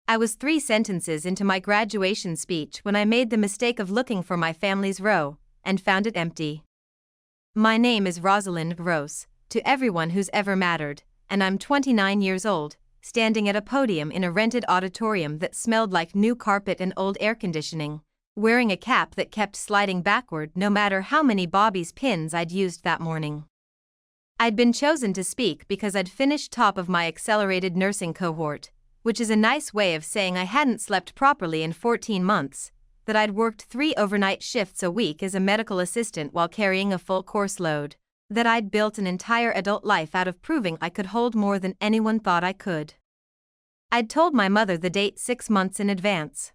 I was 3 sentences into my graduation speech when I made the mistake of looking for my family's row, and found it empty. My name is Rosalyn Rose, to everyone who's ever mattered, and I'm 29 years old, standing at a podium in a rented auditorium that smelled like new carpet and old air conditioning, wearing a cap that kept sliding backward no matter how many bobby's pins I'd used that morning. I'd been chosen to speak because I'd finished top of my accelerated nursing cohort, which is a nice way of saying I hadn't slept properly in 14 months, that I'd worked 3 overnight shifts a week as a medical assistant while carrying a full course load, that I'd built an entire adult life out of proving I could hold more than anyone thought I could. I'd told my mother the date 6 months in advance.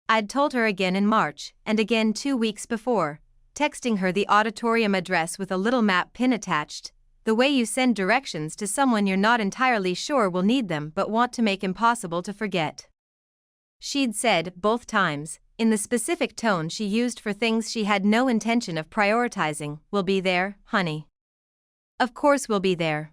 I'd told her again in March, and again 2 weeks before, texting her the auditorium address with a little map pin attached, the way you send directions to someone you're not entirely sure will need them but want to make impossible to forget. She'd said, both times, in the specific tone she used for things she had no intention of prioritizing, "We'll be there, honey. Of course we'll be there."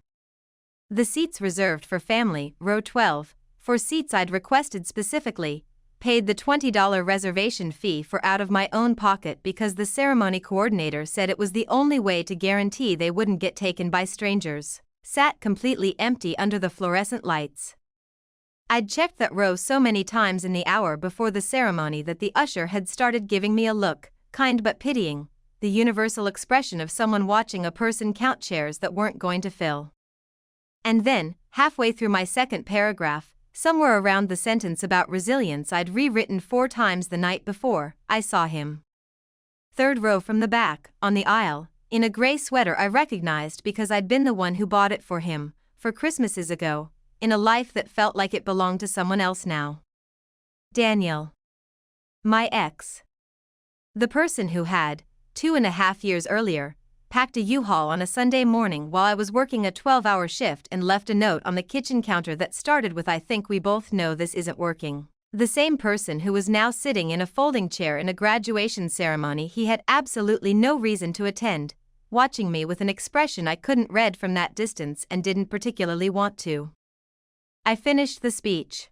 The seats reserved for family, row 12, for seats I'd requested specifically, paid the $20 reservation fee for out of my own pocket because the ceremony coordinator said it was the only way to guarantee they wouldn't get taken by strangers, sat completely empty under the fluorescent lights. I'd checked that row so many times in the hour before the ceremony that the usher had started giving me a look, kind but pitying, the universal expression of someone watching a person count chairs that weren't going to fill. And then, halfway through my second paragraph, somewhere around the sentence about resilience I'd rewritten 4 times the night before, I saw him. 3rd row from the back, on the aisle, in a gray sweater I recognized because I'd been the one who bought it for him, for Christmases ago, in a life that felt like it belonged to someone else now. Daniel. My ex. The person who had, 2.5 years earlier, packed a U-Haul on a Sunday morning while I was working a 12-hour shift and left a note on the kitchen counter that started with "I think we both know this isn't working." The same person who was now sitting in a folding chair in a graduation ceremony he had absolutely no reason to attend, watching me with an expression I couldn't read from that distance and didn't particularly want to. I finished the speech.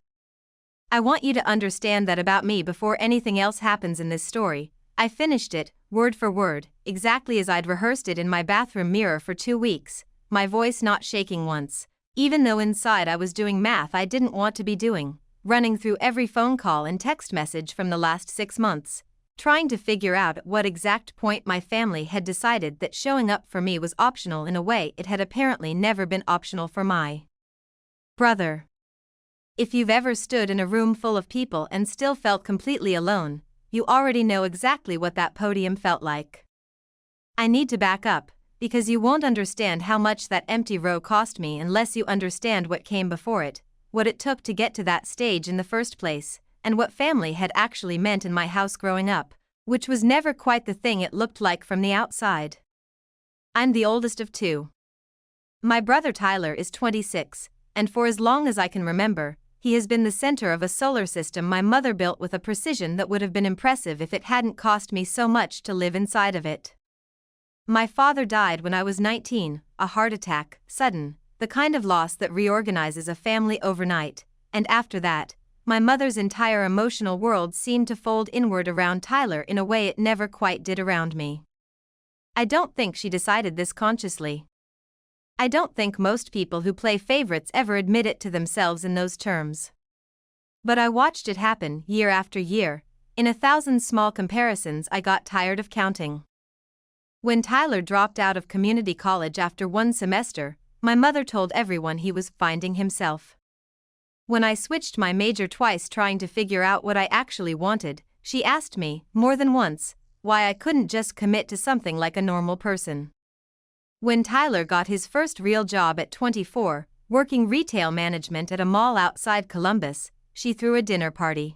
I want you to understand that about me before anything else happens in this story. I finished it, word for word, exactly as I'd rehearsed it in my bathroom mirror for 2 weeks, my voice not shaking once, even though inside I was doing math I didn't want to be doing, running through every phone call and text message from the last 6 months, trying to figure out at what exact point my family had decided that showing up for me was optional in a way it had apparently never been optional for my brother. If you've ever stood in a room full of people and still felt completely alone, you already know exactly what that podium felt like. I need to back up, because you won't understand how much that empty row cost me unless you understand what came before it, what it took to get to that stage in the first place, and what family had actually meant in my house growing up, which was never quite the thing it looked like from the outside. I'm the oldest of 2. My brother Tyler is 26, and for as long as I can remember, he has been the center of a solar system my mother built with a precision that would have been impressive if it hadn't cost me so much to live inside of it. My father died when I was 19, a heart attack, sudden, the kind of loss that reorganizes a family overnight, and after that, my mother's entire emotional world seemed to fold inward around Tyler in a way it never quite did around me. I don't think she decided this consciously. I don't think most people who play favorites ever admit it to themselves in those terms. But I watched it happen year after year. In 1,000 small comparisons I got tired of counting. When Tyler dropped out of community college after 1 semester, my mother told everyone he was finding himself. When I switched my major twice trying to figure out what I actually wanted, she asked me, more than once, why I couldn't just commit to something like a normal person. When Tyler got his first real job at 24, working retail management at a mall outside Columbus, she threw a dinner party.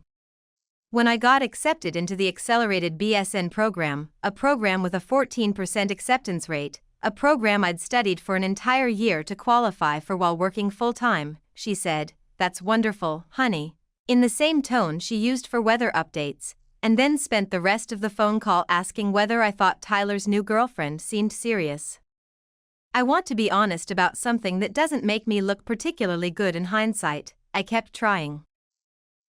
When I got accepted into the accelerated BSN program, a program with a 14% acceptance rate, a program I'd studied for an entire year to qualify for while working full-time, she said, "That's wonderful, honey," in the same tone she used for weather updates, and then spent the rest of the phone call asking whether I thought Tyler's new girlfriend seemed serious. I want to be honest about something that doesn't make me look particularly good in hindsight. I kept trying.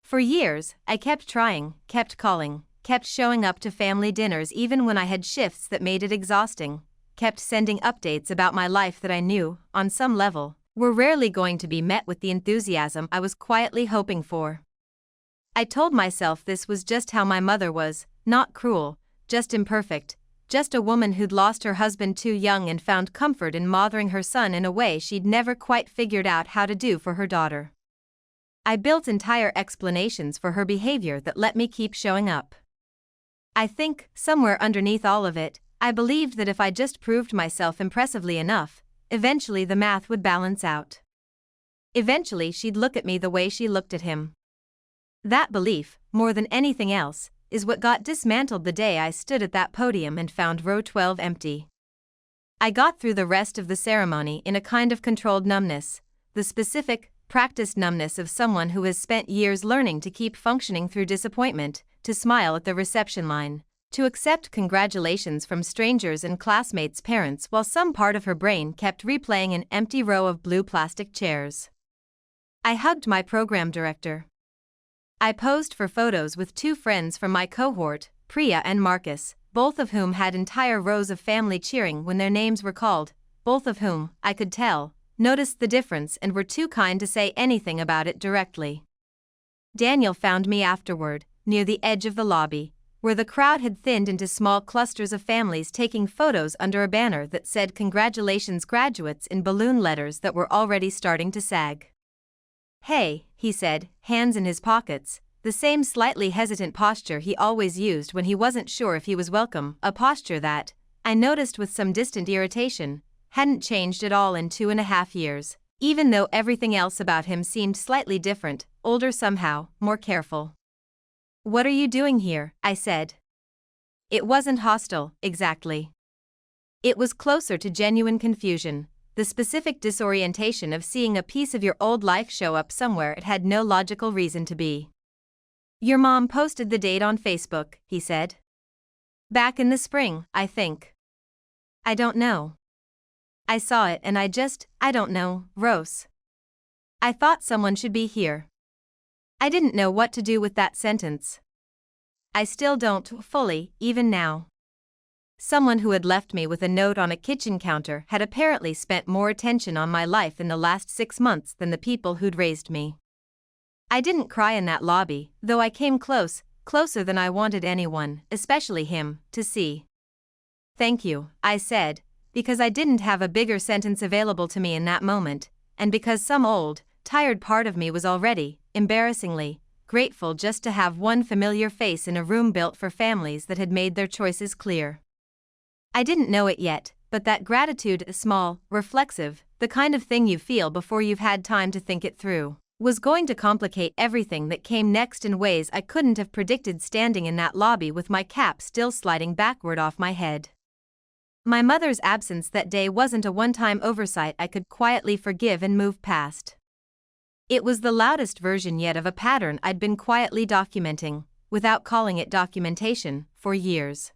For years, I kept trying, kept calling, kept showing up to family dinners even when I had shifts that made it exhausting, kept sending updates about my life that I knew, on some level, were rarely going to be met with the enthusiasm I was quietly hoping for. I told myself this was just how my mother was, not cruel, just imperfect, just a woman who'd lost her husband too young and found comfort in mothering her son in a way she'd never quite figured out how to do for her daughter. I built entire explanations for her behavior that let me keep showing up. I think, somewhere underneath all of it, I believed that if I just proved myself impressively enough, eventually the math would balance out. Eventually she'd look at me the way she looked at him. That belief, more than anything else, is what got dismantled the day I stood at that podium and found row 12 empty. I got through the rest of the ceremony in a kind of controlled numbness, the specific, practiced numbness of someone who has spent years learning to keep functioning through disappointment, to smile at the reception line, to accept congratulations from strangers and classmates' parents while some part of her brain kept replaying an empty row of blue plastic chairs. I hugged my program director. I posed for photos with two friends from my cohort, Priya and Marcus, both of whom had entire rows of family cheering when their names were called, both of whom, I could tell, noticed the difference and were too kind to say anything about it directly. Daniel found me afterward, near the edge of the lobby, where the crowd had thinned into small clusters of families taking photos under a banner that said "Congratulations graduates" in balloon letters that were already starting to sag. "Hey," he said, hands in his pockets, the same slightly hesitant posture he always used when he wasn't sure if he was welcome, a posture that, I noticed with some distant irritation, hadn't changed at all in 2.5 years, even though everything else about him seemed slightly different, older somehow, more careful. "What are you doing here?" I said. It wasn't hostile, exactly. It was closer to genuine confusion, the specific disorientation of seeing a piece of your old life show up somewhere it had no logical reason to be. "Your mom posted the date on Facebook," he said. "Back in the spring, I think." "I don't know. I saw it and I don't know, Rose. I thought someone should be here." I didn't know what to do with that sentence. I still don't, fully, even now. Someone who had left me with a note on a kitchen counter had apparently spent more attention on my life in the last 6 months than the people who'd raised me. I didn't cry in that lobby, though I came close, closer than I wanted anyone, especially him, to see. "Thank you," I said, because I didn't have a bigger sentence available to me in that moment, and because some old, tired part of me was already, embarrassingly, grateful just to have one familiar face in a room built for families that had made their choices clear. I didn't know it yet, but that gratitude, small, reflexive, the kind of thing you feel before you've had time to think it through, was going to complicate everything that came next in ways I couldn't have predicted standing in that lobby with my cap still sliding backward off my head. My mother's absence that day wasn't a one-time oversight I could quietly forgive and move past. It was the loudest version yet of a pattern I'd been quietly documenting, without calling it documentation, for years.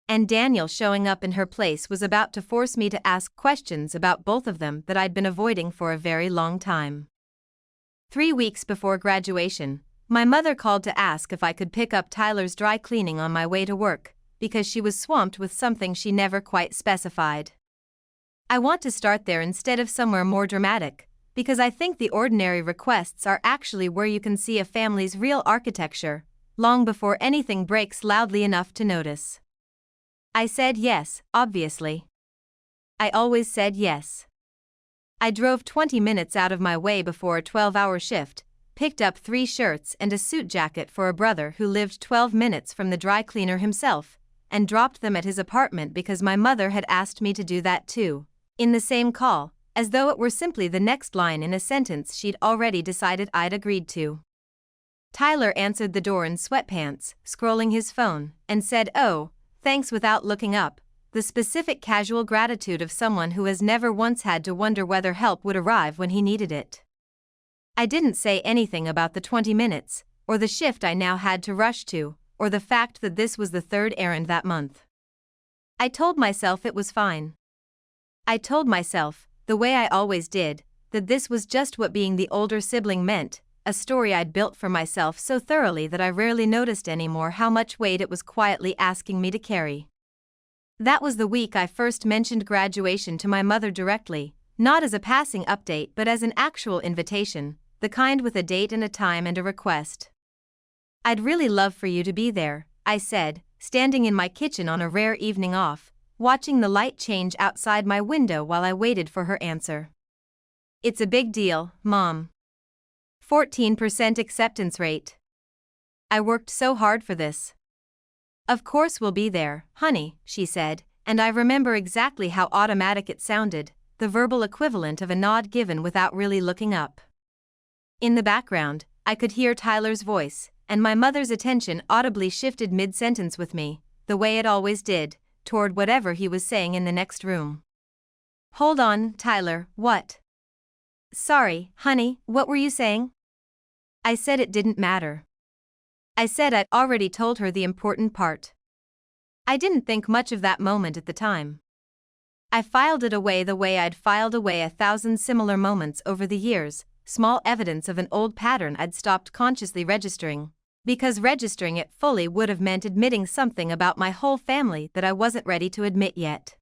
And Daniel showing up in her place was about to force me to ask questions about both of them that I'd been avoiding for a very long time. 3 weeks before graduation, my mother called to ask if I could pick up Tyler's dry cleaning on my way to work, because she was swamped with something she never quite specified. I want to start there instead of somewhere more dramatic, because I think the ordinary requests are actually where you can see a family's real architecture, long before anything breaks loudly enough to notice. I said yes, obviously. I always said yes. I drove 20 minutes out of my way before a 12-hour shift, picked up 3 shirts and a suit jacket for a brother who lived 12 minutes from the dry cleaner himself, and dropped them at his apartment because my mother had asked me to do that too, in the same call, as though it were simply the next line in a sentence she'd already decided I'd agreed to. Tyler answered the door in sweatpants, scrolling his phone, and said, "Oh, thanks," without looking up, the specific casual gratitude of someone who has never once had to wonder whether help would arrive when he needed it. I didn't say anything about the 20 minutes, or the shift I now had to rush to, or the fact that this was the 3rd errand that month. I told myself it was fine. I told myself, the way I always did, that this was just what being the older sibling meant, a story I'd built for myself so thoroughly that I rarely noticed anymore how much weight it was quietly asking me to carry. That was the week I first mentioned graduation to my mother directly, not as a passing update but as an actual invitation, the kind with a date and a time and a request. "I'd really love for you to be there," I said, standing in my kitchen on a rare evening off, watching the light change outside my window while I waited for her answer. "It's a big deal, Mom. 14% acceptance rate. I worked so hard for this." "Of course we'll be there, honey," she said, and I remember exactly how automatic it sounded, the verbal equivalent of a nod given without really looking up. In the background, I could hear Tyler's voice, and my mother's attention audibly shifted mid-sentence with me, the way it always did, toward whatever he was saying in the next room. "Hold on, Tyler, what?" "Sorry, honey, what were you saying?" I said it didn't matter. I said I'd already told her the important part. I didn't think much of that moment at the time. I filed it away the way I'd filed away 1,000 similar moments over the years, small evidence of an old pattern I'd stopped consciously registering, because registering it fully would have meant admitting something about my whole family that I wasn't ready to admit yet.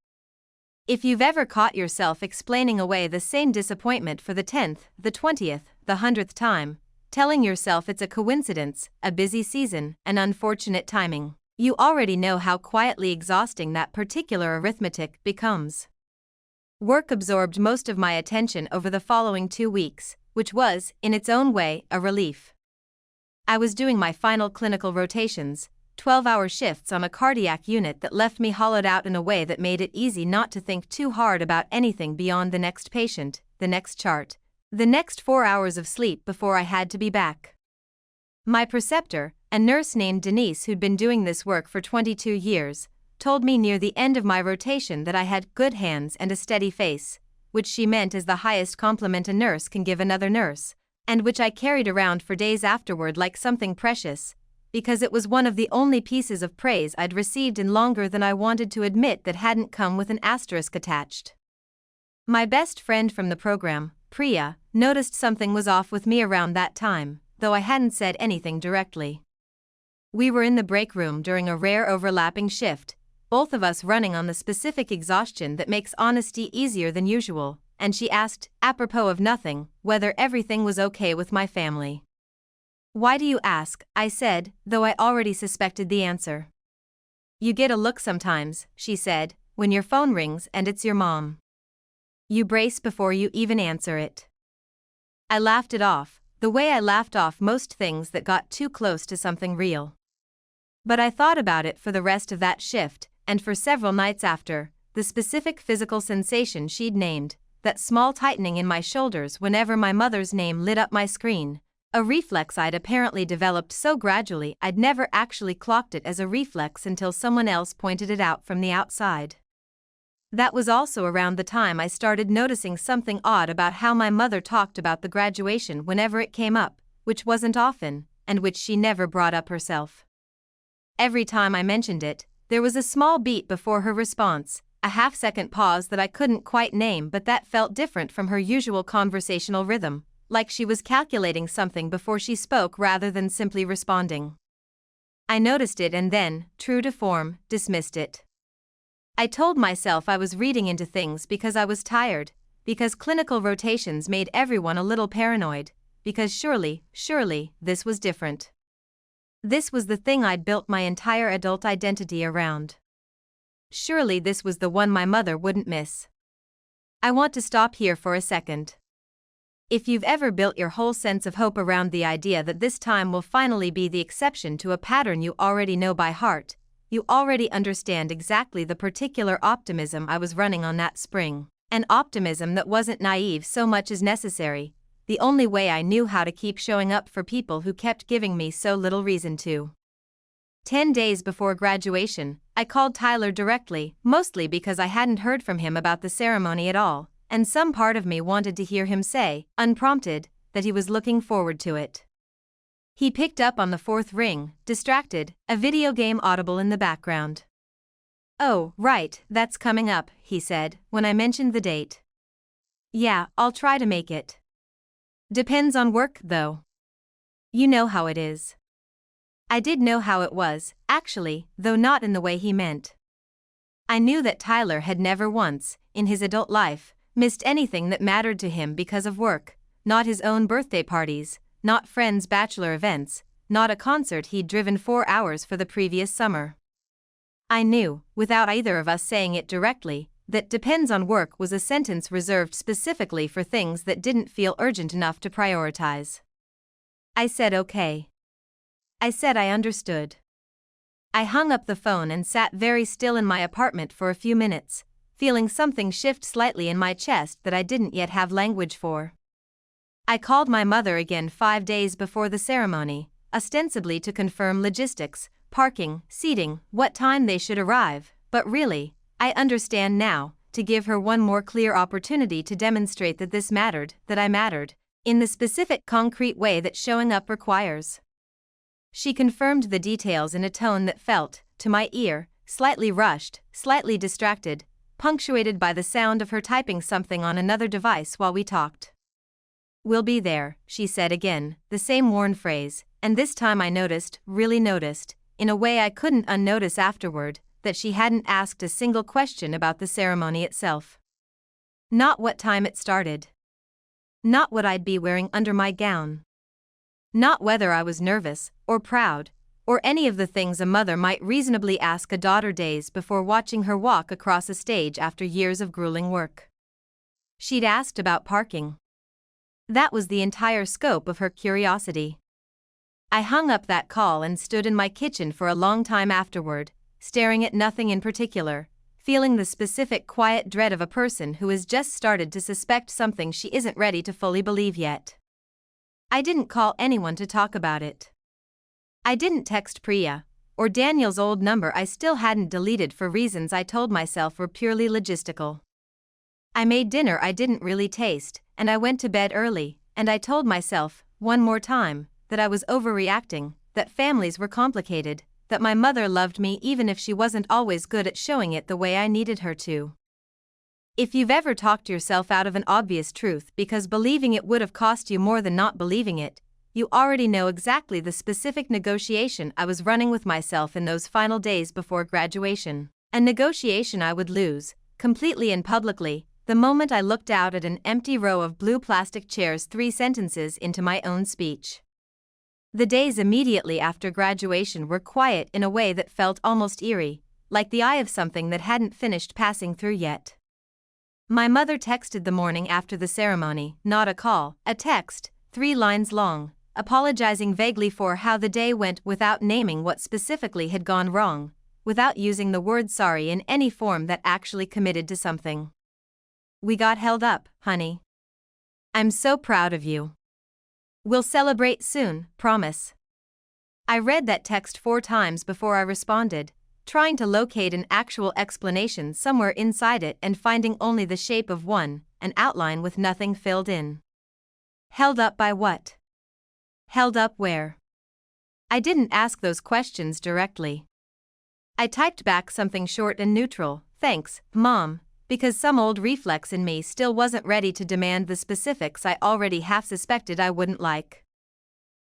If you've ever caught yourself explaining away the same disappointment for the 10th, the 20th, the 100th time, telling yourself it's a coincidence, a busy season, an unfortunate timing, you already know how quietly exhausting that particular arithmetic becomes. Work absorbed most of my attention over the following 2 weeks, which was, in its own way, a relief. I was doing my final clinical rotations, 12-hour shifts on a cardiac unit that left me hollowed out in a way that made it easy not to think too hard about anything beyond the next patient, the next chart, the next 4 hours of sleep before I had to be back. My preceptor, a nurse named Denise who'd been doing this work for 22 years, told me near the end of my rotation that I had good hands and a steady face, which she meant as the highest compliment a nurse can give another nurse, and which I carried around for days afterward like something precious, because it was one of the only pieces of praise I'd received in longer than I wanted to admit that hadn't come with an asterisk attached. My best friend from the program, Priya, noticed something was off with me around that time, though I hadn't said anything directly. We were in the break room during a rare overlapping shift, both of us running on the specific exhaustion that makes honesty easier than usual, and she asked, apropos of nothing, whether everything was okay with my family. "Why do you ask?" I said, though I already suspected the answer. "You get a look sometimes," she said, "when your phone rings and it's your mom. You brace before you even answer it." I laughed it off, the way I laughed off most things that got too close to something real. But I thought about it for the rest of that shift, and for several nights after, the specific physical sensation she'd named, that small tightening in my shoulders whenever my mother's name lit up my screen, a reflex I'd apparently developed so gradually I'd never actually clocked it as a reflex until someone else pointed it out from the outside. That was also around the time I started noticing something odd about how my mother talked about the graduation whenever it came up, which wasn't often, and which she never brought up herself. Every time I mentioned it, there was a small beat before her response, a half-second pause that I couldn't quite name but that felt different from her usual conversational rhythm, like she was calculating something before she spoke rather than simply responding. I noticed it and then, true to form, dismissed it. I told myself I was reading into things because I was tired, because clinical rotations made everyone a little paranoid, because surely, this was different. This was the thing I'd built my entire adult identity around. Surely this was the one my mother wouldn't miss. I want to stop here for a second. If you've ever built your whole sense of hope around the idea that this time will finally be the exception to a pattern you already know by heart, you already understand exactly the particular optimism I was running on that spring, an optimism that wasn't naive so much as necessary, the only way I knew how to keep showing up for people who kept giving me so little reason to. 10 days before graduation, I called Tyler directly, mostly because I hadn't heard from him about the ceremony at all, and some part of me wanted to hear him say, unprompted, that he was looking forward to it. He picked up on the 4th ring, distracted, a video game audible in the background. "Oh, right, that's coming up," he said, when I mentioned the date. "Yeah, I'll try to make it. Depends on work, though." You know how it is. I did know how it was, actually, though not in the way he meant. I knew that Tyler had never once, in his adult life, missed anything that mattered to him because of work, not his own birthday parties, not friends' bachelor events, not a concert he'd driven 4 hours for the previous summer. I knew, without either of us saying it directly, that depends on work was a sentence reserved specifically for things that didn't feel urgent enough to prioritize. I said okay. I said I understood. I hung up the phone and sat very still in my apartment for a few minutes, feeling something shift slightly in my chest that I didn't yet have language for. I called my mother again 5 days before the ceremony, ostensibly to confirm logistics, parking, seating, what time they should arrive, but really, I understand now, to give her one more clear opportunity to demonstrate that this mattered, that I mattered, in the specific concrete way that showing up requires. She confirmed the details in a tone that felt, to my ear, slightly rushed, slightly distracted, punctuated by the sound of her typing something on another device while we talked. "We'll be there," she said again, the same worn phrase, and this time I noticed, really noticed, in a way I couldn't unnotice afterward, that she hadn't asked a single question about the ceremony itself. Not what time it started. Not what I'd be wearing under my gown. Not whether I was nervous, or proud, or any of the things a mother might reasonably ask a daughter days before watching her walk across a stage after years of grueling work. She'd asked about parking. That was the entire scope of her curiosity. I hung up that call and stood in my kitchen for a long time afterward, staring at nothing in particular, feeling the specific quiet dread of a person who has just started to suspect something she isn't ready to fully believe yet. I didn't call anyone to talk about it. I didn't text Priya, or Daniel's old number I still hadn't deleted for reasons I told myself were purely logistical. I made dinner I didn't really taste, and I went to bed early, and I told myself, one more time, that I was overreacting, that families were complicated, that my mother loved me even if she wasn't always good at showing it the way I needed her to. If you've ever talked yourself out of an obvious truth because believing it would have cost you more than not believing it, you already know exactly the specific negotiation I was running with myself in those final days before graduation, a negotiation I would lose, completely and publicly, the moment I looked out at an empty row of blue plastic chairs 3 sentences into my own speech. The days immediately after graduation were quiet in a way that felt almost eerie, like the eye of something that hadn't finished passing through yet. My mother texted the morning after the ceremony, not a call, a text, 3 lines long, apologizing vaguely for how the day went without naming what specifically had gone wrong, without using the word sorry in any form that actually committed to something. "We got held up, honey. I'm so proud of you. We'll celebrate soon, promise." I read that text 4 times before I responded, trying to locate an actual explanation somewhere inside it and finding only the shape of one, an outline with nothing filled in. Held up by what? Held up where? I didn't ask those questions directly. I typed back something short and neutral, "Thanks, Mom," because some old reflex in me still wasn't ready to demand the specifics I already half suspected I wouldn't like.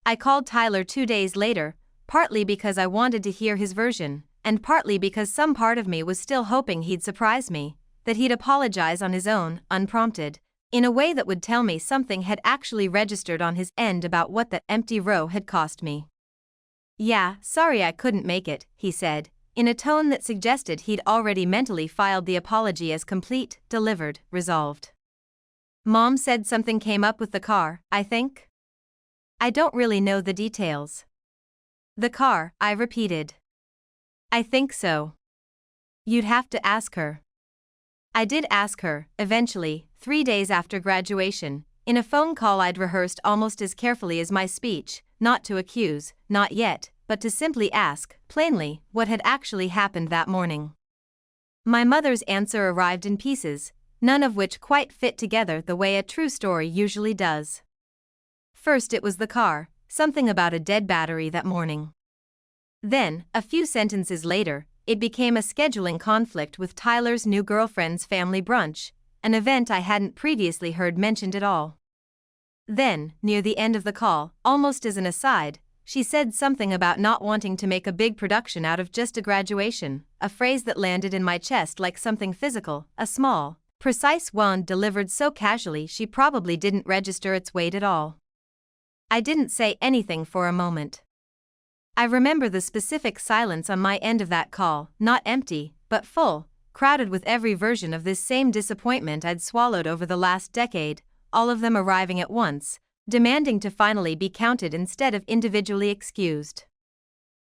I called Tyler 2 days later, partly because I wanted to hear his version, and partly because some part of me was still hoping he'd surprise me, that he'd apologize on his own, unprompted, in a way that would tell me something had actually registered on his end about what that empty row had cost me. "Yeah, sorry I couldn't make it," he said, in a tone that suggested he'd already mentally filed the apology as complete, delivered, resolved. "Mom said something came up with the car, I think? I don't really know the details." "The car," I repeated. "I think so. You'd have to ask her." I did ask her, eventually, 3 days after graduation, in a phone call I'd rehearsed almost as carefully as my speech, not to accuse, not yet, but to simply ask, plainly, what had actually happened that morning. My mother's answer arrived in pieces, none of which quite fit together the way a true story usually does. First it was the car, something about a dead battery that morning. Then, a few sentences later, it became a scheduling conflict with Tyler's new girlfriend's family brunch, an event I hadn't previously heard mentioned at all. Then, near the end of the call, almost as an aside, she said something about not wanting to make a big production out of just a graduation, a phrase that landed in my chest like something physical, a small, precise wound delivered so casually she probably didn't register its weight at all. I didn't say anything for a moment. I remember the specific silence on my end of that call, not empty, but full, crowded with every version of this same disappointment I'd swallowed over the last decade, all of them arriving at once, demanding to finally be counted instead of individually excused.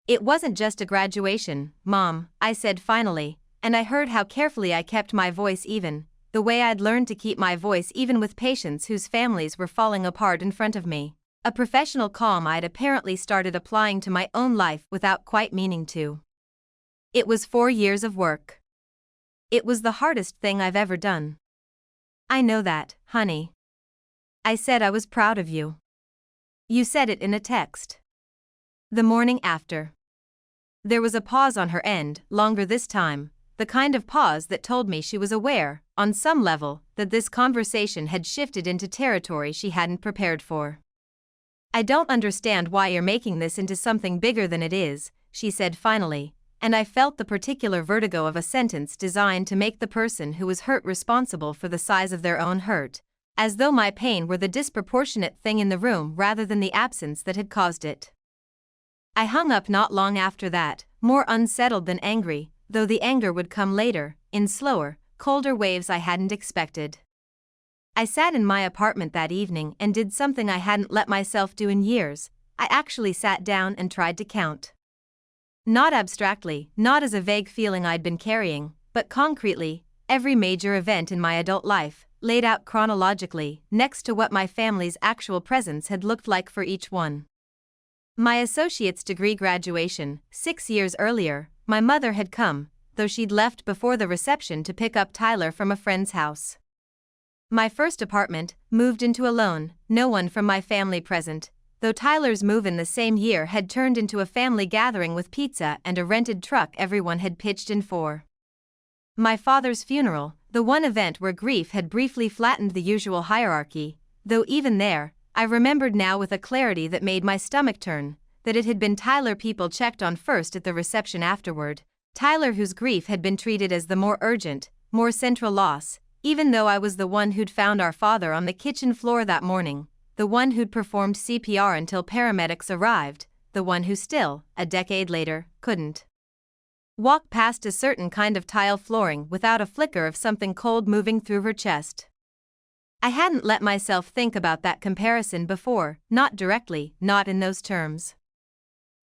"It wasn't just a graduation, Mom," I said finally, and I heard how carefully I kept my voice even, the way I'd learned to keep my voice even with patients whose families were falling apart in front of me. A professional calm I'd apparently started applying to my own life without quite meaning to. It was 4 years of work. It was the hardest thing I've ever done. "I know that, honey. I said I was proud of you. You said it in a text." The morning after. There was a pause on her end, longer this time, the kind of pause that told me she was aware, on some level, that this conversation had shifted into territory she hadn't prepared for. "I don't understand why you're making this into something bigger than it is," she said finally, and I felt the particular vertigo of a sentence designed to make the person who was hurt responsible for the size of their own hurt, as though my pain were the disproportionate thing in the room rather than the absence that had caused it. I hung up not long after that, more unsettled than angry, though the anger would come later, in slower, colder waves I hadn't expected. I sat in my apartment that evening and did something I hadn't let myself do in years. I actually sat down and tried to count. Not abstractly, not as a vague feeling I'd been carrying, but concretely, every major event in my adult life, laid out chronologically, next to what my family's actual presence had looked like for each one. My associate's degree graduation, 6 years earlier, my mother had come, though she'd left before the reception to pick up Tyler from a friend's house. My first apartment, moved into alone, no one from my family present, though Tyler's move in the same year had turned into a family gathering with pizza and a rented truck everyone had pitched in for. My father's funeral, the one event where grief had briefly flattened the usual hierarchy, though even there, I remembered now with a clarity that made my stomach turn, that it had been Tyler people checked on first at the reception afterward, Tyler whose grief had been treated as the more urgent, more central loss, even though I was the one who'd found our father on the kitchen floor that morning, the one who'd performed CPR until paramedics arrived, the one who still, a decade later, couldn't walk past a certain kind of tile flooring without a flicker of something cold moving through her chest. I hadn't let myself think about that comparison before, not directly, not in those terms.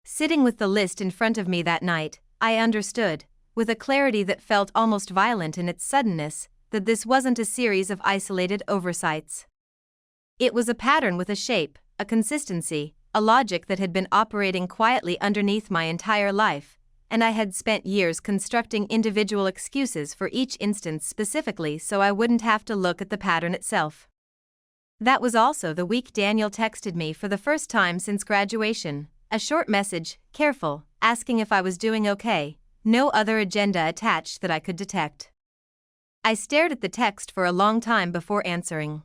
Sitting with the list in front of me that night, I understood, with a clarity that felt almost violent in its suddenness, that this wasn't a series of isolated oversights. It was a pattern with a shape, a consistency, a logic that had been operating quietly underneath my entire life, and I had spent years constructing individual excuses for each instance specifically so I wouldn't have to look at the pattern itself. That was also the week Daniel texted me for the first time since graduation, a short message, careful, asking if I was doing okay, no other agenda attached that I could detect. I stared at the text for a long time before answering.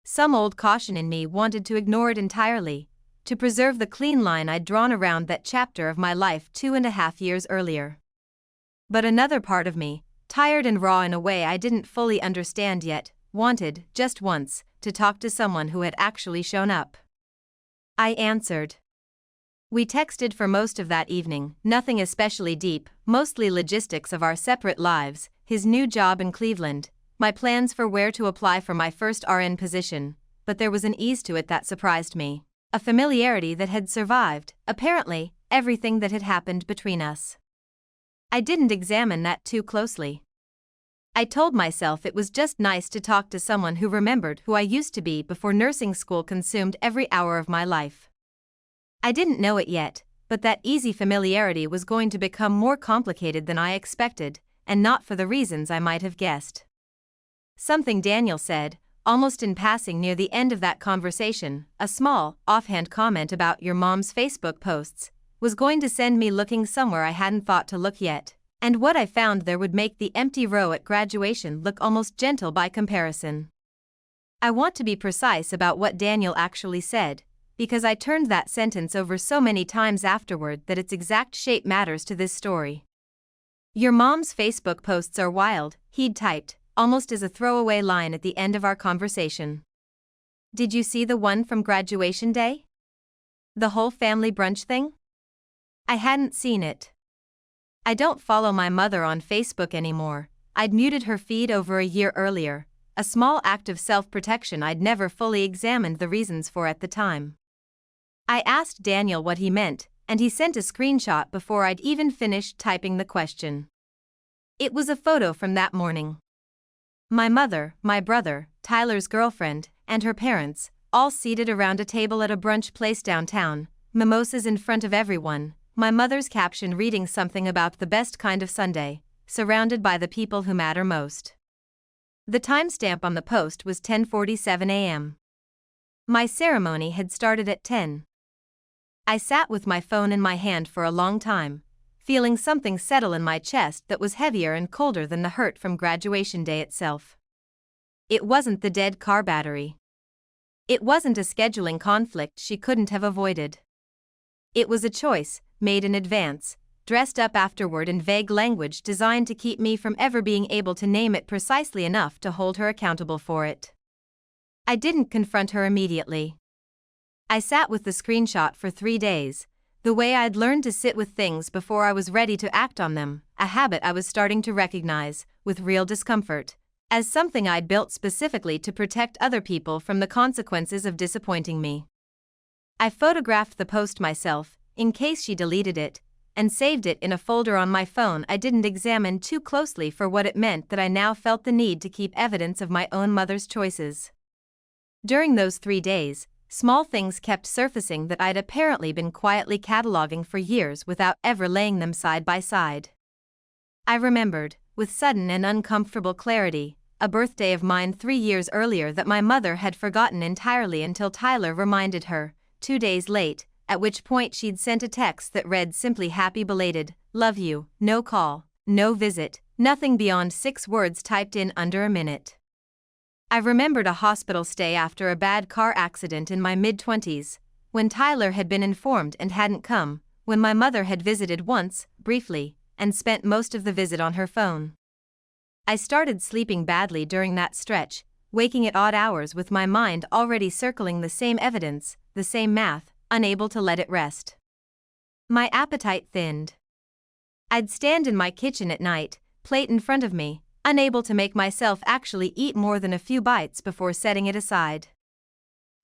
Some old caution in me wanted to ignore it entirely, to preserve the clean line I'd drawn around that chapter of my life 2.5 years earlier. But another part of me, tired and raw in a way I didn't fully understand yet, wanted, just once, to talk to someone who had actually shown up. I answered. We texted for most of that evening, nothing especially deep, mostly logistics of our separate lives, his new job in Cleveland, my plans for where to apply for my first RN position, but there was an ease to it that surprised me. A familiarity that had survived, apparently, everything that had happened between us. I didn't examine that too closely. I told myself it was just nice to talk to someone who remembered who I used to be before nursing school consumed every hour of my life. I didn't know it yet, but that easy familiarity was going to become more complicated than I expected, and not for the reasons I might have guessed. Something Daniel said, almost in passing near the end of that conversation, a small, offhand comment about your mom's Facebook posts, was going to send me looking somewhere I hadn't thought to look yet, and what I found there would make the empty row at graduation look almost gentle by comparison. I want to be precise about what Daniel actually said, because I turned that sentence over so many times afterward that its exact shape matters to this story. "Your mom's Facebook posts are wild," he'd typed, almost as a throwaway line at the end of our conversation. "Did you see the one from graduation day? The whole family brunch thing?" I hadn't seen it. I don't follow my mother on Facebook anymore. I'd muted her feed over a year earlier, a small act of self-protection I'd never fully examined the reasons for at the time. I asked Daniel what he meant, and he sent a screenshot before I'd even finished typing the question. It was a photo from that morning. My mother, my brother, Tyler's girlfriend, and her parents, all seated around a table at a brunch place downtown, mimosas in front of everyone, my mother's caption reading something about the best kind of Sunday, surrounded by the people who matter most. The timestamp on the post was 10:47 a.m. My ceremony had started at 10. I sat with my phone in my hand for a long time, feeling something settle in my chest that was heavier and colder than the hurt from graduation day itself. It wasn't the dead car battery. It wasn't a scheduling conflict she couldn't have avoided. It was a choice, made in advance, dressed up afterward in vague language designed to keep me from ever being able to name it precisely enough to hold her accountable for it. I didn't confront her immediately. I sat with the screenshot for 3 days, the way I'd learned to sit with things before I was ready to act on them, a habit I was starting to recognize, with real discomfort, as something I'd built specifically to protect other people from the consequences of disappointing me. I photographed the post myself, in case she deleted it, and saved it in a folder on my phone I didn't examine too closely for what it meant that I now felt the need to keep evidence of my own mother's choices. During those 3 days, small things kept surfacing that I'd apparently been quietly cataloging for years without ever laying them side by side. I remembered, with sudden and uncomfortable clarity, a birthday of mine 3 years earlier that my mother had forgotten entirely until Tyler reminded her, 2 days late, at which point she'd sent a text that read simply "Happy belated, love you," no call, no visit, nothing beyond 6 words typed in under a minute. I remembered a hospital stay after a bad car accident in my mid-20s, when Tyler had been informed and hadn't come, when my mother had visited once, briefly, and spent most of the visit on her phone. I started sleeping badly during that stretch, waking at odd hours with my mind already circling the same evidence, the same math, unable to let it rest. My appetite thinned. I'd stand in my kitchen at night, plate in front of me, unable to make myself actually eat more than a few bites before setting it aside.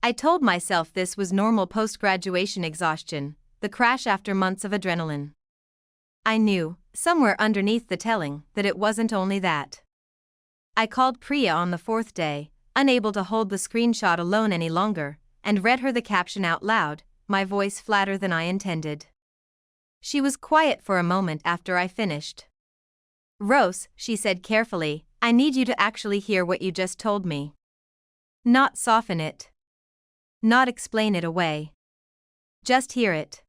I told myself this was normal post-graduation exhaustion, the crash after months of adrenaline. I knew, somewhere underneath the telling, that it wasn't only that. I called Priya on the 4th day, unable to hold the screenshot alone any longer, and read her the caption out loud, my voice flatter than I intended. She was quiet for a moment after I finished. "Rose," she said carefully, "I need you to actually hear what you just told me. Not soften it. Not explain it away. Just hear it."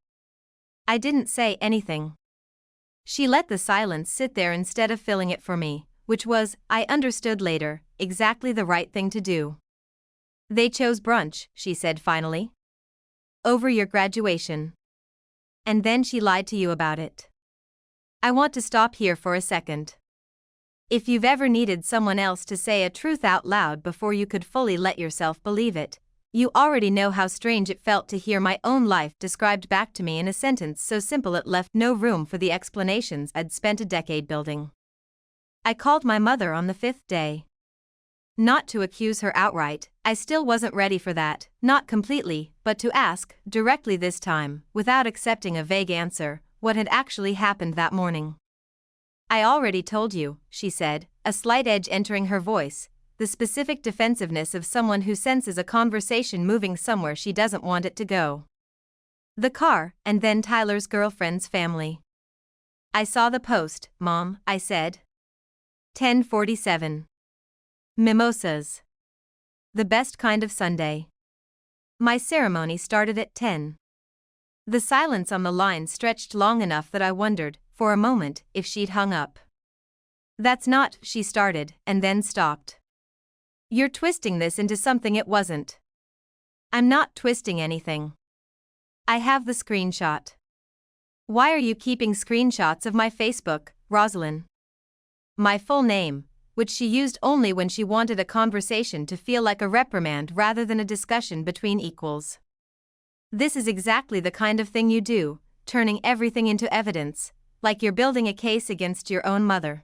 I didn't say anything. She let the silence sit there instead of filling it for me, which was, I understood later, exactly the right thing to do. "They chose brunch," she said finally. "Over your graduation. And then she lied to you about it." I want to stop here for a second. If you've ever needed someone else to say a truth out loud before you could fully let yourself believe it, you already know how strange it felt to hear my own life described back to me in a sentence so simple it left no room for the explanations I'd spent a decade building. I called my mother on the 5th day. Not to accuse her outright, I still wasn't ready for that, not completely, but to ask, directly this time, without accepting a vague answer, what had actually happened that morning. "I already told you," she said, a slight edge entering her voice, the specific defensiveness of someone who senses a conversation moving somewhere she doesn't want it to go. "The car, and then Tyler's girlfriend's family." "I saw the post, Mom," I said. 10:47. Mimosas. The best kind of Sunday. My ceremony started at 10. The silence on the line stretched long enough that I wondered, for a moment, if she'd hung up. "That's not," she started, and then stopped. You're twisting this into something it wasn't. I'm not twisting anything. I have the screenshot. Why are you keeping screenshots of my Facebook, Rosalyn? My full name, which she used only when she wanted a conversation to feel like a reprimand rather than a discussion between equals. This is exactly the kind of thing you do, turning everything into evidence, like you're building a case against your own mother.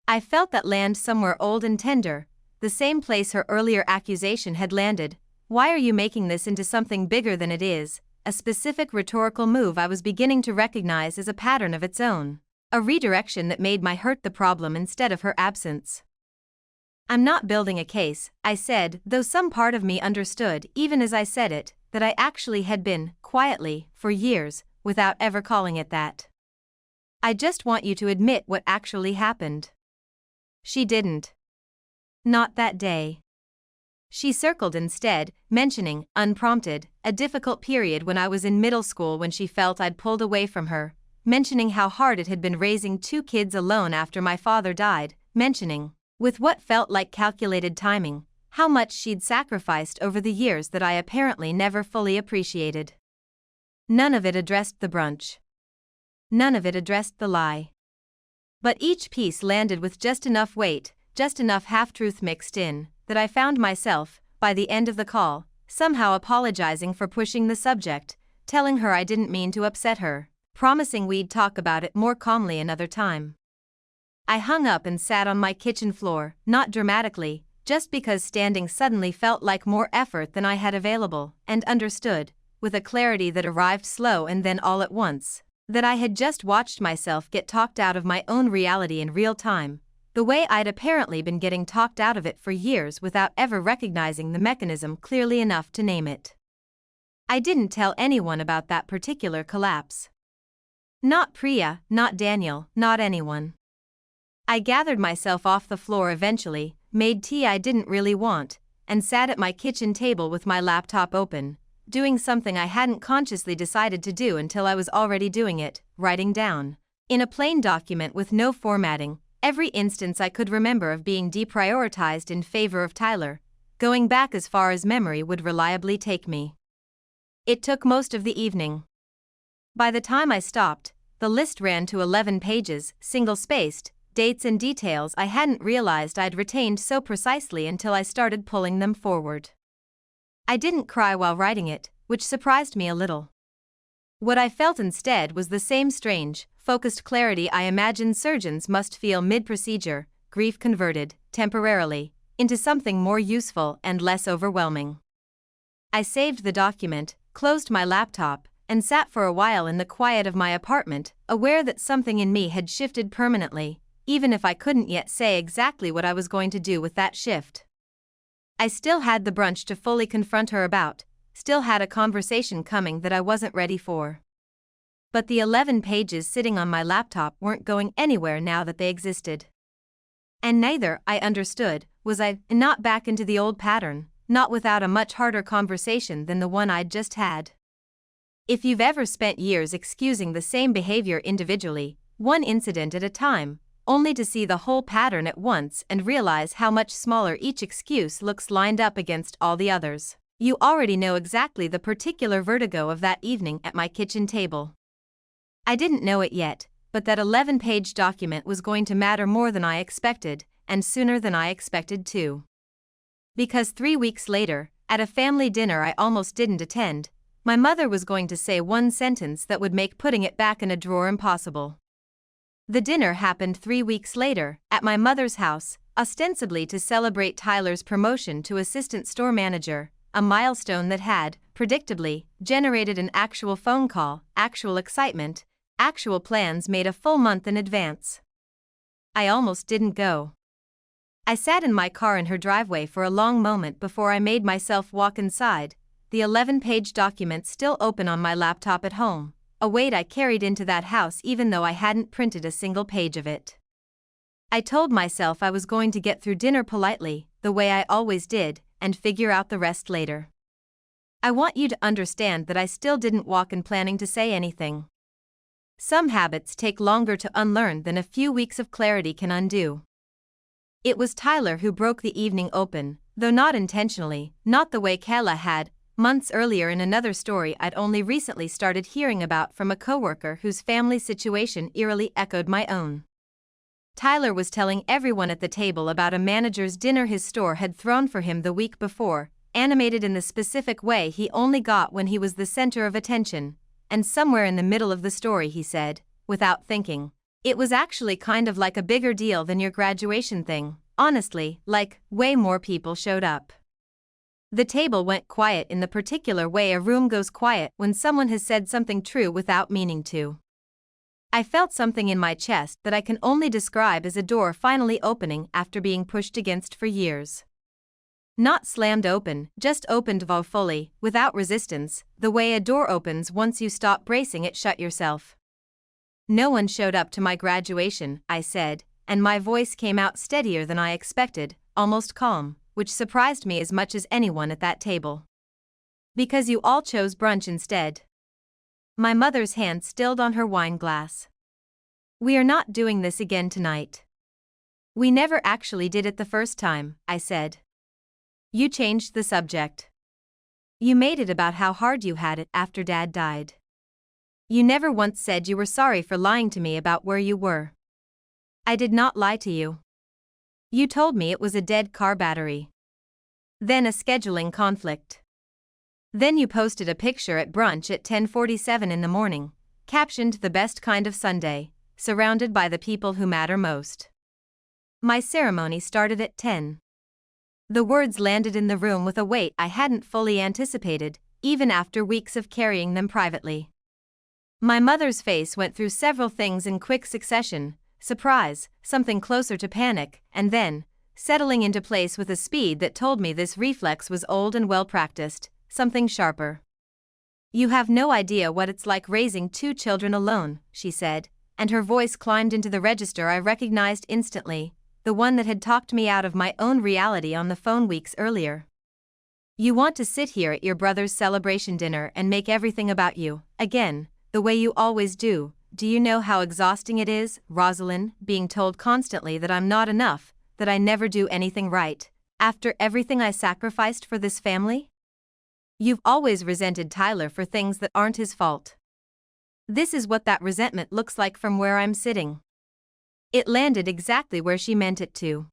I felt that land somewhere old and tender, the same place her earlier accusation had landed. Why are you making this into something bigger than it is? A specific rhetorical move I was beginning to recognize as a pattern of its own. A redirection that made my hurt the problem instead of her absence. I'm not building a case, I said, though some part of me understood, even as I said it, that I actually had been, quietly, for years, without ever calling it that. I just want you to admit what actually happened. She didn't. Not that day. She circled instead, mentioning, unprompted, a difficult period when I was in middle school when she felt I'd pulled away from her, mentioning how hard it had been raising 2 kids alone after my father died, mentioning, with what felt like calculated timing, how much she'd sacrificed over the years that I apparently never fully appreciated. None of it addressed the brunch. None of it addressed the lie. But each piece landed with just enough weight, just enough half-truth mixed in, that I found myself, by the end of the call, somehow apologizing for pushing the subject, telling her I didn't mean to upset her, promising we'd talk about it more calmly another time. I hung up and sat on my kitchen floor, not dramatically, just because standing suddenly felt like more effort than I had available, and understood, with a clarity that arrived slow and then all at once, that I had just watched myself get talked out of my own reality in real time, the way I'd apparently been getting talked out of it for years without ever recognizing the mechanism clearly enough to name it. I didn't tell anyone about that particular collapse. Not Priya, not Daniel, not anyone. I gathered myself off the floor eventually, made tea I didn't really want, and sat at my kitchen table with my laptop open, doing something I hadn't consciously decided to do until I was already doing it, writing down, in a plain document with no formatting, every instance I could remember of being deprioritized in favor of Tyler, going back as far as memory would reliably take me. It took most of the evening. By the time I stopped, the list ran to 11 pages, single-spaced, dates and details I hadn't realized I'd retained so precisely until I started pulling them forward. I didn't cry while writing it, which surprised me a little. What I felt instead was the same strange, focused clarity I imagine surgeons must feel mid-procedure, grief converted, temporarily, into something more useful and less overwhelming. I saved the document, closed my laptop, and sat for a while in the quiet of my apartment, aware that something in me had shifted permanently, even if I couldn't yet say exactly what I was going to do with that shift. I still had the brunch to fully confront her about, still had a conversation coming that I wasn't ready for. But the 11 pages sitting on my laptop weren't going anywhere now that they existed. And neither, I understood, was I not back into the old pattern, not without a much harder conversation than the one I'd just had. If you've ever spent years excusing the same behavior individually, one incident at a time, only to see the whole pattern at once and realize how much smaller each excuse looks lined up against all the others, you already know exactly the particular vertigo of that evening at my kitchen table. I didn't know it yet, but that 11-page document was going to matter more than I expected, and sooner than I expected too. Because 3 weeks later, at a family dinner I almost didn't attend, my mother was going to say one sentence that would make putting it back in a drawer impossible. The dinner happened 3 weeks later, at my mother's house, ostensibly to celebrate Tyler's promotion to assistant store manager, a milestone that had, predictably, generated an actual phone call, actual excitement, actual plans made a full month in advance. I almost didn't go. I sat in my car in her driveway for a long moment before I made myself walk inside, the 11-page document still open on my laptop at home, a weight I carried into that house even though I hadn't printed a single page of it. I told myself I was going to get through dinner politely, the way I always did, and figure out the rest later. I want you to understand that I still didn't walk in planning to say anything. Some habits take longer to unlearn than a few weeks of clarity can undo. It was Tyler who broke the evening open, though not intentionally, not the way Kayla had, months earlier in another story I'd only recently started hearing about from a coworker whose family situation eerily echoed my own. Tyler was telling everyone at the table about a manager's dinner his store had thrown for him the week before, animated in the specific way he only got when he was the center of attention, and somewhere in the middle of the story he said, without thinking, "It was actually kind of like a bigger deal than your graduation thing, honestly, like, way more people showed up." The table went quiet in the particular way a room goes quiet when someone has said something true without meaning to. I felt something in my chest that I can only describe as a door finally opening after being pushed against for years. Not slammed open, just opened fully, without resistance, the way a door opens once you stop bracing it shut yourself. "No one showed up to my graduation," I said, and my voice came out steadier than I expected, almost calm, which surprised me as much as anyone at that table. "Because you all chose brunch instead." My mother's hand stilled on her wine glass. "We are not doing this again tonight." "We never actually did it the first time," I said. "You changed the subject. You made it about how hard you had it after Dad died. You never once said you were sorry for lying to me about where you were." "I did not lie to you. You told me it was a dead car battery. Then a scheduling conflict. Then you posted a picture at brunch at 10:47 in the morning, captioned 'The best kind of Sunday, surrounded by the people who matter most.' My ceremony started at 10. The words landed in the room with a weight I hadn't fully anticipated, even after weeks of carrying them privately. My mother's face went through several things in quick succession: surprise, something closer to panic, and then, settling into place with a speed that told me this reflex was old and well practiced, something sharper. "You have no idea what it's like raising 2 children alone," she said, and her voice climbed into the register I recognized instantly, the one that had talked me out of my own reality on the phone weeks earlier. "You want to sit here at your brother's celebration dinner and make everything about you, again, the way you always do. Do you know how exhausting it is, Rosalyn, being told constantly that I'm not enough, that I never do anything right, after everything I sacrificed for this family? You've always resented Tyler for things that aren't his fault. This is what that resentment looks like from where I'm sitting." It landed exactly where she meant it to.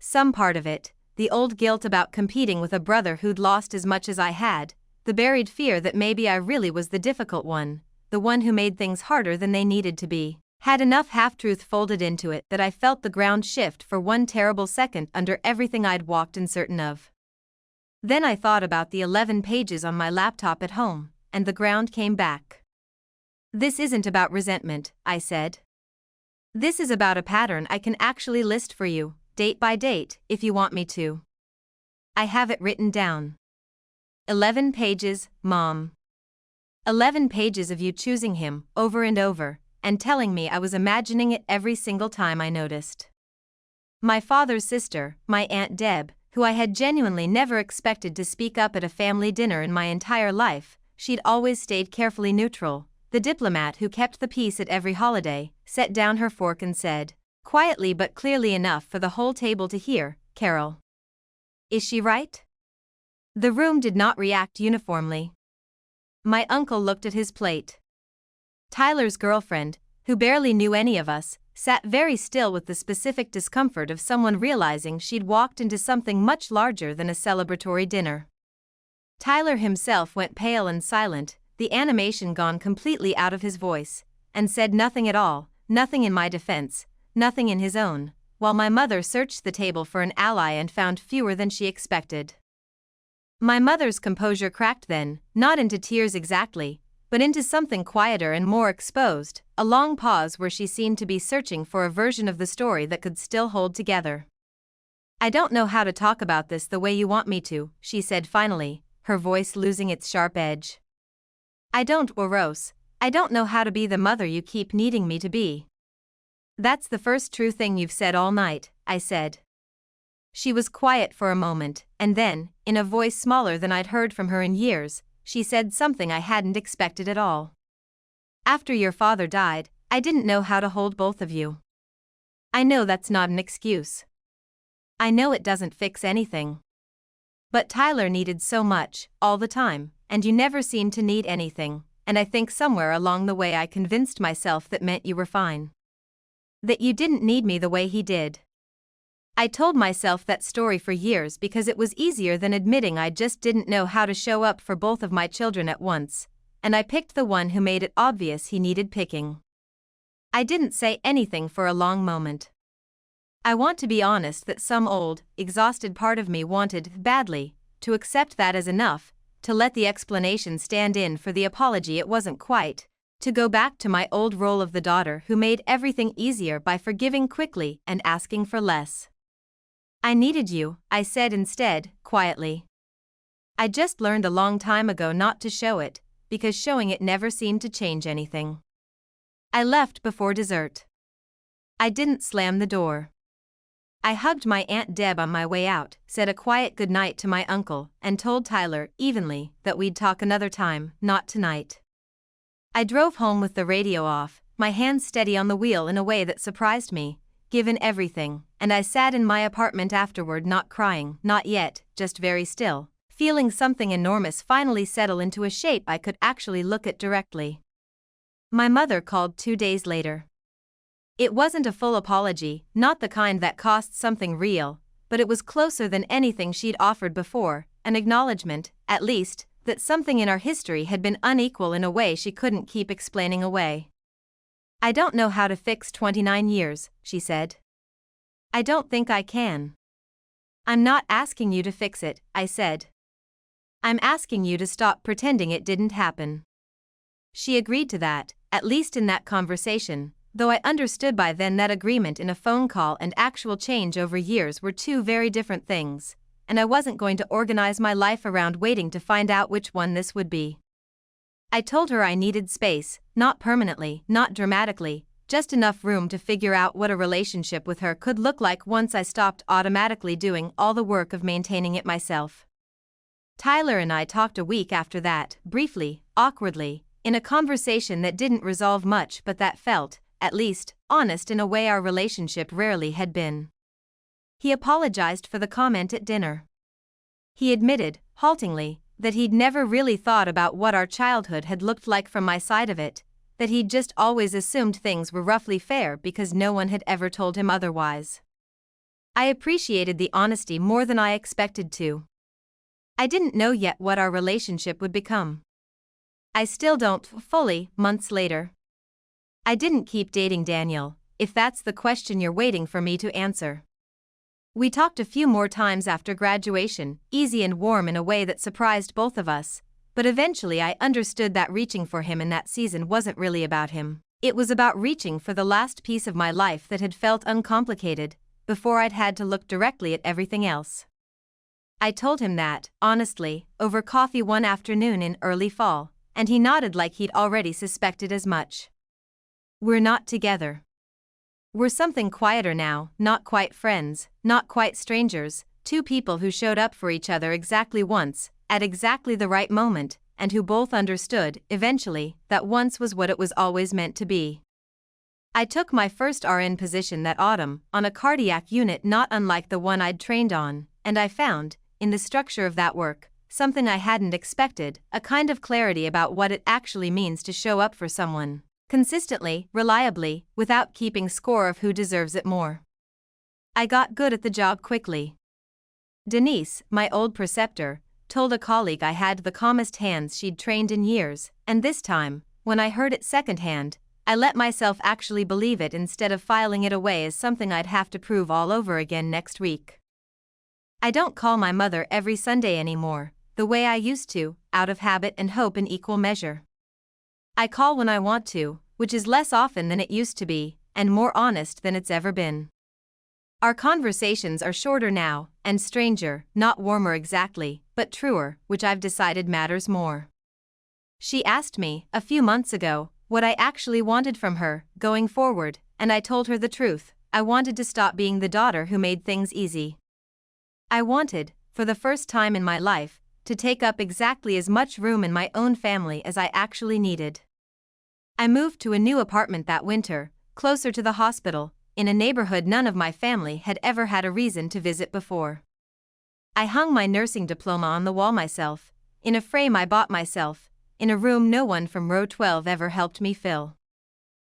Some part of it, the old guilt about competing with a brother who'd lost as much as I had, the buried fear that maybe I really was the difficult one, the one who made things harder than they needed to be, had enough half-truth folded into it that I felt the ground shift for one terrible second under everything I'd walked uncertain of. Then I thought about the 11 pages on my laptop at home, and the ground came back. "This isn't about resentment," I said. "This is about a pattern I can actually list for you, date by date, if you want me to. I have it written down. 11 pages, Mom. 11 pages of you choosing him, over and over, and telling me I was imagining it every single time I noticed. My father's sister, my Aunt Deb, who I had genuinely never expected to speak up at a family dinner in my entire life, she'd always stayed carefully neutral, the diplomat who kept the peace at every holiday, set down her fork and said, quietly but clearly enough for the whole table to hear, Carol. Is she right? The room did not react uniformly. My uncle looked at his plate. Tyler's girlfriend, who barely knew any of us, sat very still with the specific discomfort of someone realizing she'd walked into something much larger than a celebratory dinner. Tyler himself went pale and silent, the animation gone completely out of his voice, and said nothing at all, nothing in my defense, nothing in his own, while my mother searched the table for an ally and found fewer than she expected. My mother's composure cracked then, not into tears exactly, but into something quieter and more exposed, a long pause where she seemed to be searching for a version of the story that could still hold together. I don't know how to talk about this the way you want me to, she said finally, her voice losing its sharp edge. I don't, Rose, I don't know how to be the mother you keep needing me to be. That's the first true thing you've said all night, I said. She was quiet for a moment, and then, in a voice smaller than I'd heard from her in years, she said something I hadn't expected at all. After your father died, I didn't know how to hold both of you. I know that's not an excuse. I know it doesn't fix anything. But Tyler needed so much, all the time, and you never seemed to need anything, and I think somewhere along the way I convinced myself that meant you were fine. That you didn't need me the way he did. I told myself that story for years because it was easier than admitting I just didn't know how to show up for both of my children at once, and I picked the one who made it obvious he needed picking. I didn't say anything for a long moment. I want to be honest that some old, exhausted part of me wanted, badly, to accept that as enough, to let the explanation stand in for the apology it wasn't quite, to go back to my old role of the daughter who made everything easier by forgiving quickly and asking for less. I needed you, I said instead, quietly. I just learned a long time ago not to show it, because showing it never seemed to change anything. I left before dessert. I didn't slam the door. I hugged my Aunt Deb on my way out, said a quiet goodnight to my uncle, and told Tyler, evenly, that we'd talk another time, not tonight. I drove home with the radio off, my hands steady on the wheel in a way that surprised me, given everything, and I sat in my apartment afterward not crying, not yet, just very still, feeling something enormous finally settle into a shape I could actually look at directly. My mother called 2 days later. It wasn't a full apology, not the kind that cost something real, but it was closer than anything she'd offered before, an acknowledgement, at least, that something in our history had been unequal in a way she couldn't keep explaining away. I don't know how to fix 29 years, she said. I don't think I can. I'm not asking you to fix it, I said. I'm asking you to stop pretending it didn't happen. She agreed to that, at least in that conversation, though I understood by then that agreement in a phone call and actual change over years were two very different things, and I wasn't going to organize my life around waiting to find out which one this would be. I told her I needed space, not permanently, not dramatically, just enough room to figure out what a relationship with her could look like once I stopped automatically doing all the work of maintaining it myself. Tyler and I talked a week after that, briefly, awkwardly, in a conversation that didn't resolve much but that felt, at least, honest in a way our relationship rarely had been. He apologized for the comment at dinner. He admitted, haltingly, that he'd never really thought about what our childhood had looked like from my side of it, that he'd just always assumed things were roughly fair because no one had ever told him otherwise. I appreciated the honesty more than I expected to. I didn't know yet what our relationship would become. I still don't, fully, months later. I didn't keep dating Daniel, if that's the question you're waiting for me to answer. We talked a few more times after graduation, easy and warm in a way that surprised both of us, but eventually I understood that reaching for him in that season wasn't really about him. It was about reaching for the last piece of my life that had felt uncomplicated, before I'd had to look directly at everything else. I told him that, honestly, over coffee one afternoon in early fall, and he nodded like he'd already suspected as much. We're not together. We're something quieter now, not quite friends, not quite strangers, two people who showed up for each other exactly once, at exactly the right moment, and who both understood, eventually, that once was what it was always meant to be. I took my first RN position that autumn, on a cardiac unit not unlike the one I'd trained on, and I found, in the structure of that work, something I hadn't expected, a kind of clarity about what it actually means to show up for someone. Consistently, reliably, without keeping score of who deserves it more. I got good at the job quickly. Denise, my old preceptor, told a colleague I had the calmest hands she'd trained in years, and this time, when I heard it secondhand, I let myself actually believe it instead of filing it away as something I'd have to prove all over again next week. I don't call my mother every Sunday anymore, the way I used to, out of habit and hope in equal measure. I call when I want to, which is less often than it used to be, and more honest than it's ever been. Our conversations are shorter now, and stranger, not warmer exactly, but truer, which I've decided matters more. She asked me, a few months ago, what I actually wanted from her, going forward, and I told her the truth. I wanted to stop being the daughter who made things easy. I wanted, for the first time in my life, to take up exactly as much room in my own family as I actually needed. I moved to a new apartment that winter, closer to the hospital, in a neighborhood none of my family had ever had a reason to visit before. I hung my nursing diploma on the wall myself, in a frame I bought myself, in a room no one from row 12 ever helped me fill.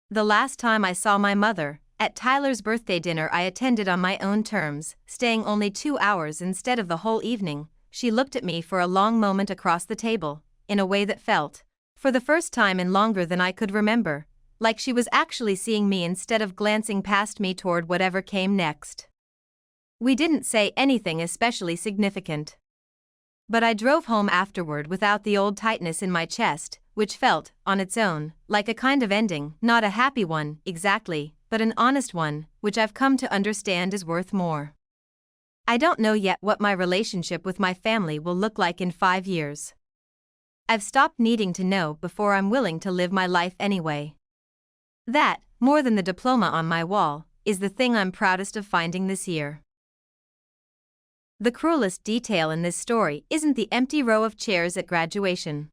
The last time I saw my mother, at Tyler's birthday dinner I attended on my own terms, staying only 2 hours instead of the whole evening, she looked at me for a long moment across the table, in a way that felt, for the first time in longer than I could remember, like she was actually seeing me instead of glancing past me toward whatever came next. We didn't say anything especially significant. But I drove home afterward without the old tightness in my chest, which felt, on its own, like a kind of ending, not a happy one, exactly, but an honest one, which I've come to understand is worth more. I don't know yet what my relationship with my family will look like in 5 years. I've stopped needing to know before I'm willing to live my life anyway. That, more than the diploma on my wall, is the thing I'm proudest of finding this year. The cruelest detail in this story isn't the empty row of chairs at graduation.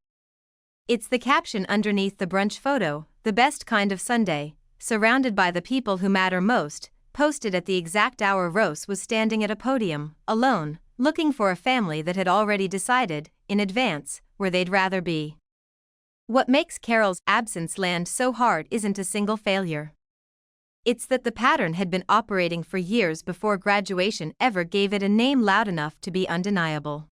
It's the caption underneath the brunch photo, "The best kind of Sunday," surrounded by the people who matter most, posted at the exact hour Rose was standing at a podium, alone, looking for a family that had already decided, in advance, where they'd rather be. What makes Carol's absence land so hard isn't a single failure. It's that the pattern had been operating for years before graduation ever gave it a name loud enough to be undeniable.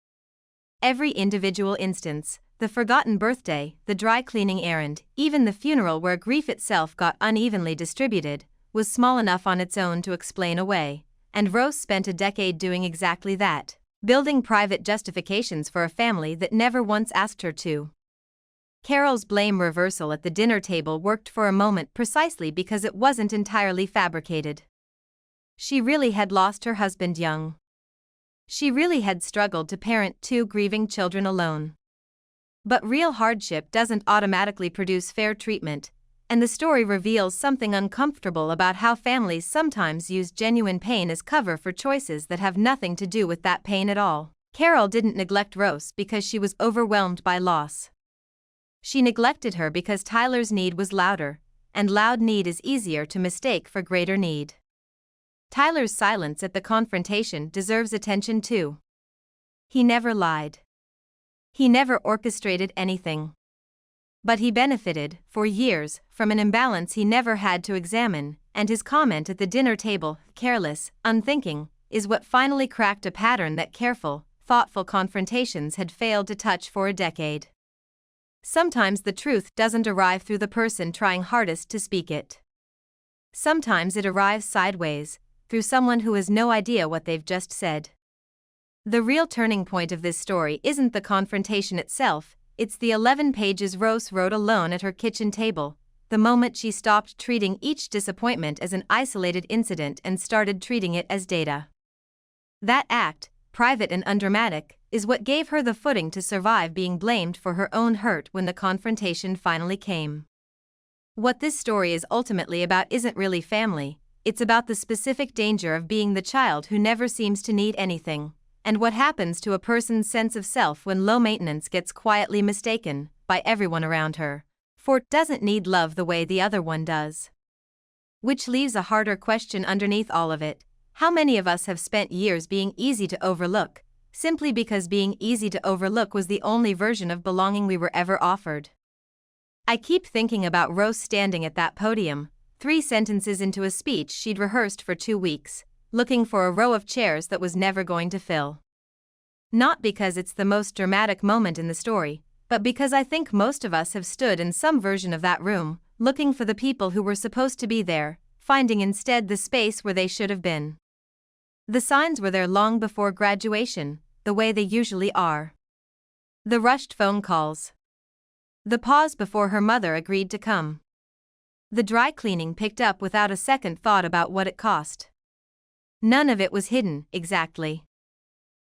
Every individual instance, the forgotten birthday, the dry cleaning errand, even the funeral where grief itself got unevenly distributed, was small enough on its own to explain away, and Rose spent a decade doing exactly that, building private justifications for a family that never once asked her to. Carol's blame reversal at the dinner table worked for a moment precisely because it wasn't entirely fabricated. She really had lost her husband young. She really had struggled to parent 2 grieving children alone. But real hardship doesn't automatically produce fair treatment, and the story reveals something uncomfortable about how families sometimes use genuine pain as cover for choices that have nothing to do with that pain at all. Carol didn't neglect Rose because she was overwhelmed by loss. She neglected her because Tyler's need was louder, and loud need is easier to mistake for greater need. Tyler's silence at the confrontation deserves attention too. He never lied. He never orchestrated anything. But he benefited, for years, from an imbalance he never had to examine, and his comment at the dinner table, careless, unthinking, is what finally cracked a pattern that careful, thoughtful confrontations had failed to touch for a decade. Sometimes the truth doesn't arrive through the person trying hardest to speak it. Sometimes it arrives sideways, through someone who has no idea what they've just said. The real turning point of this story isn't the confrontation itself, it's the 11 pages Rose wrote alone at her kitchen table, the moment she stopped treating each disappointment as an isolated incident and started treating it as data. That act, private and undramatic, is what gave her the footing to survive being blamed for her own hurt when the confrontation finally came. What this story is ultimately about isn't really family, it's about the specific danger of being the child who never seems to need anything, and what happens to a person's sense of self when low maintenance gets quietly mistaken, by everyone around her, for it doesn't need love the way the other one does. Which leaves a harder question underneath all of it: how many of us have spent years being easy to overlook, simply because being easy to overlook was the only version of belonging we were ever offered? I keep thinking about Rose standing at that podium, 3 sentences into a speech she'd rehearsed for 2 weeks, looking for a row of chairs that was never going to fill. Not because it's the most dramatic moment in the story, but because I think most of us have stood in some version of that room, looking for the people who were supposed to be there, finding instead the space where they should have been. The signs were there long before graduation, the way they usually are. The rushed phone calls. The pause before her mother agreed to come. The dry cleaning picked up without a second thought about what it cost. None of it was hidden, exactly.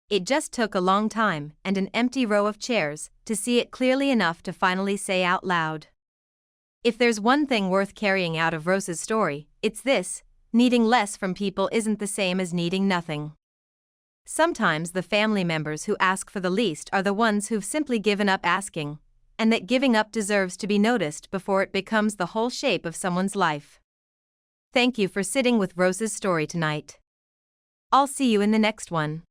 It just took a long time and an empty row of chairs to see it clearly enough to finally say out loud. If there's one thing worth carrying out of Rose's story, it's this: needing less from people isn't the same as needing nothing. Sometimes the family members who ask for the least are the ones who've simply given up asking, and that giving up deserves to be noticed before it becomes the whole shape of someone's life. Thank you for sitting with Rose's story tonight. I'll see you in the next one.